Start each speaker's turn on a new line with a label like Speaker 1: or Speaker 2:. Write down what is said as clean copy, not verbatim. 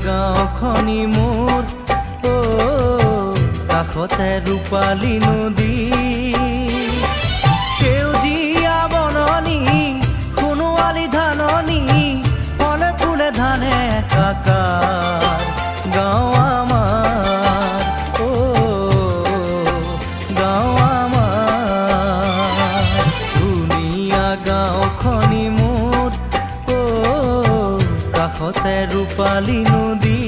Speaker 1: গাঁওখনি মোৰ কাষতে ৰূপালী নদী সেউজীয়া বননি সোণোৱালী ধাননি ফলে ফুলে ধানে একাকাৰ গাঁও আমাৰ গাঁও আমাৰ ধুনীয়া গাঁওখনি মোৰ কাষতে ৰূপালী নদী